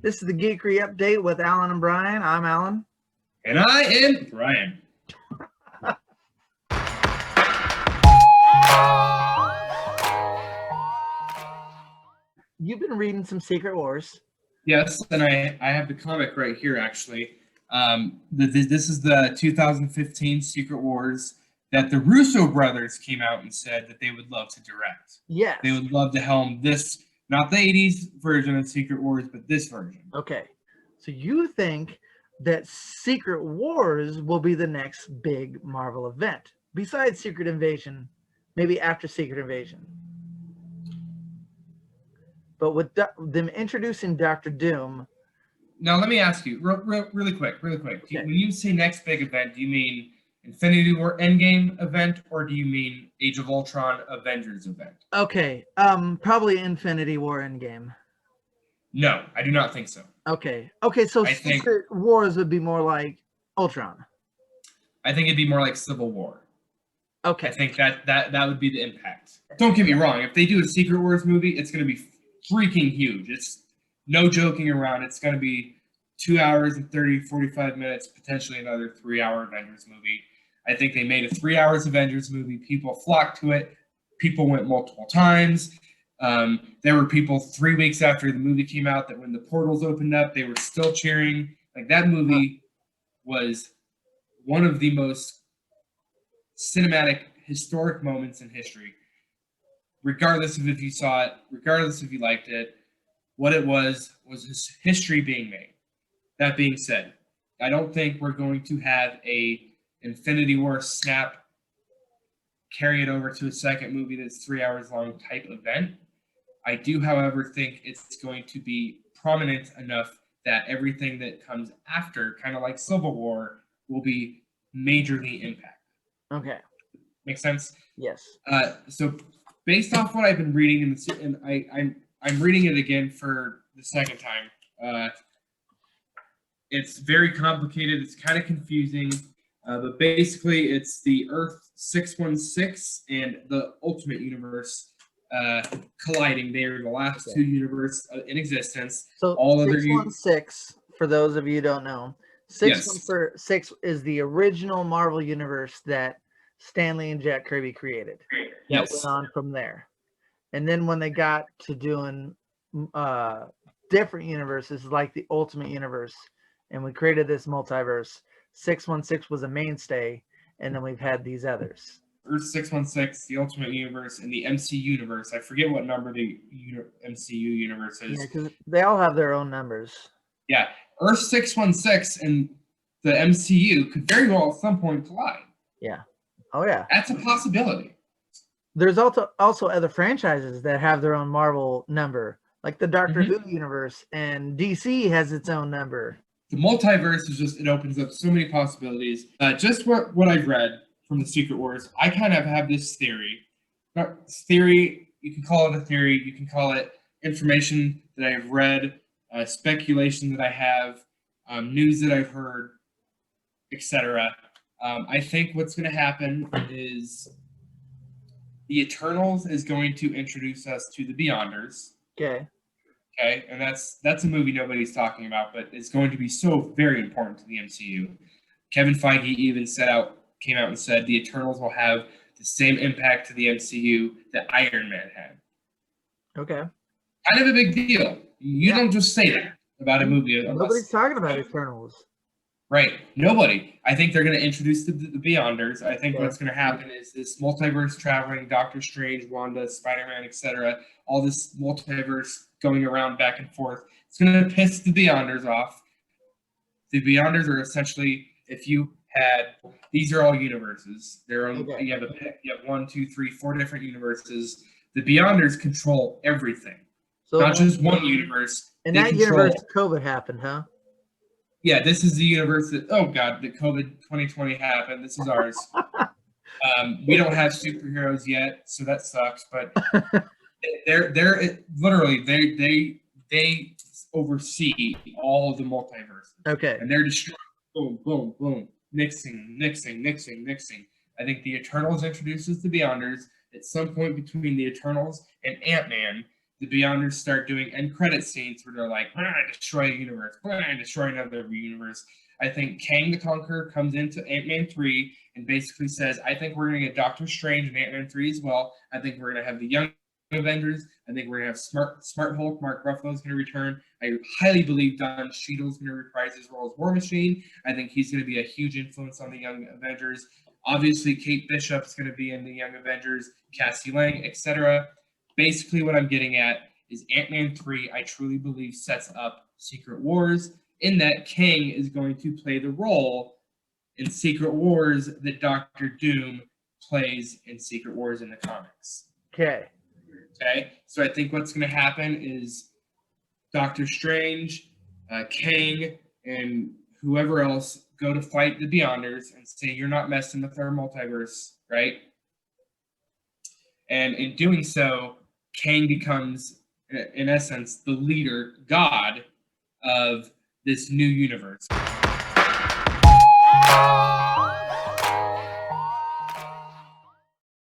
This is the Geekery Update with Alan and Bryan. I'm Alan. And I am Bryan. You've been reading some Secret Wars. Yes, and I have the comic right here, actually. This is the 2015 Secret Wars that the Russo brothers came out and said that they would love to direct. Yes. They would love to helm this, not the 80s version of Secret Wars, but this version. Okay. So you think that Secret Wars will be the next big Marvel event, besides Secret Invasion, maybe after Secret Invasion. But with them introducing Doctor Doom. Now, let me ask you, really quick. Okay. When you say next big event, do you mean Infinity War Endgame event, or do you mean Age of Ultron Avengers event? Okay, probably Infinity War Endgame. No, I do not think so. Okay, so Secret Wars would be more like Ultron. I think it'd be more like Civil War. Okay. I think that would be the impact. Don't get me wrong. If they do a Secret Wars movie, it's going to be freaking huge. It's no joking around. It's going to be 2 hours and 45 minutes, potentially another 3-hour Avengers movie. I think they made a 3 hours Avengers movie. People flocked to it. People went multiple times. There were people 3 weeks after the movie came out that when the portals opened up, they were still cheering. Like, that movie was one of the most cinematic, historic moments in history. Regardless of if you saw it, regardless if you liked it, what it was history being made. That being said, I don't think we're going to have a Infinity War snap, carry it over to a second movie that's 3 hours long type event. I do, however, think it's going to be prominent enough that everything that comes after, kind of like Civil War, will be majorly impacted. Okay. Make sense? Yes. So based off what I've been reading, I'm reading it again for the second time. It's very complicated. It's kind of confusing. But basically, it's the Earth 616 and the Ultimate Universe colliding. They are the last two universes in existence. So all 616, for those of you who don't know, 616 is the original Marvel Universe that Stan Lee and Jack Kirby created. That went on from there. And then when they got to doing different universes like the Ultimate Universe, and we created this multiverse, 616 was a mainstay, and then we've had these others. Earth 616, the Ultimate Universe, and the MCU Universe. I forget what number the MCU Universe is. Yeah, because they all have their own numbers. Yeah, Earth 616 and the MCU could very well at some point collide. Yeah. Oh, yeah. That's a possibility. There's also other franchises that have their own Marvel number, like the Doctor Who universe, and DC has its own number. The multiverse is just, it opens up so many possibilities. Just what I've read from the Secret Wars, I kind of have this theory. You can call it a theory, you can call it information that I've read, speculation that I have, news that I've heard, etc. I think what's going to happen is the Eternals is going to introduce us to the Beyonders. Okay, and that's a movie nobody's talking about, but it's going to be so very important to the MCU. Kevin Feige even came out and said the Eternals will have the same impact to the MCU that Iron Man had. Okay. Kind of a big deal. You don't just say that about a movie. Nobody's talking about Eternals. Right. Nobody. I think they're going to introduce the Beyonders. I think what's going to happen is this multiverse traveling, Doctor Strange, Wanda, Spider-Man, etc., all this multiverse going around back and forth. It's going to piss the Beyonders off. The Beyonders are essentially, if you had, these are all universes. You have 1, 2, 3, 4 different universes. The Beyonders control everything. So not just one universe. In that universe, COVID happened, huh? Yeah, this is the universe that, oh God, the COVID 2020 happened. This is ours. We don't have superheroes yet, so that sucks. But they're literally they oversee all of the multiverses. Okay. And they're destroying, boom, boom, boom, mixing. I think the Eternals introduces the Beyonders. At some point between the Eternals and Ant-Man, the Beyonders start doing end credit scenes where they're like, we're going to destroy a universe, we're going to destroy another universe. I think Kang the Conqueror comes into Ant-Man 3 and basically says, I think we're going to get Doctor Strange in Ant-Man 3 as well. I think we're going to have the Young Avengers. I think we're going to have Smart Hulk. Mark Ruffalo is going to return. I highly believe Don Cheadle is going to reprise his role as War Machine. I think he's going to be a huge influence on the Young Avengers. Obviously, Kate Bishop's going to be in the Young Avengers, Cassie Lang, etc. Basically, what I'm getting at is Ant-Man 3, I truly believe, sets up Secret Wars, in that Kang is going to play the role in Secret Wars that Doctor Doom plays in Secret Wars in the comics. Okay. So I think what's going to happen is Doctor Strange, Kang, and whoever else go to fight the Beyonders and say, you're not messing with our multiverse, right? And in doing so, Kang becomes, in essence, the leader, God, of this new universe.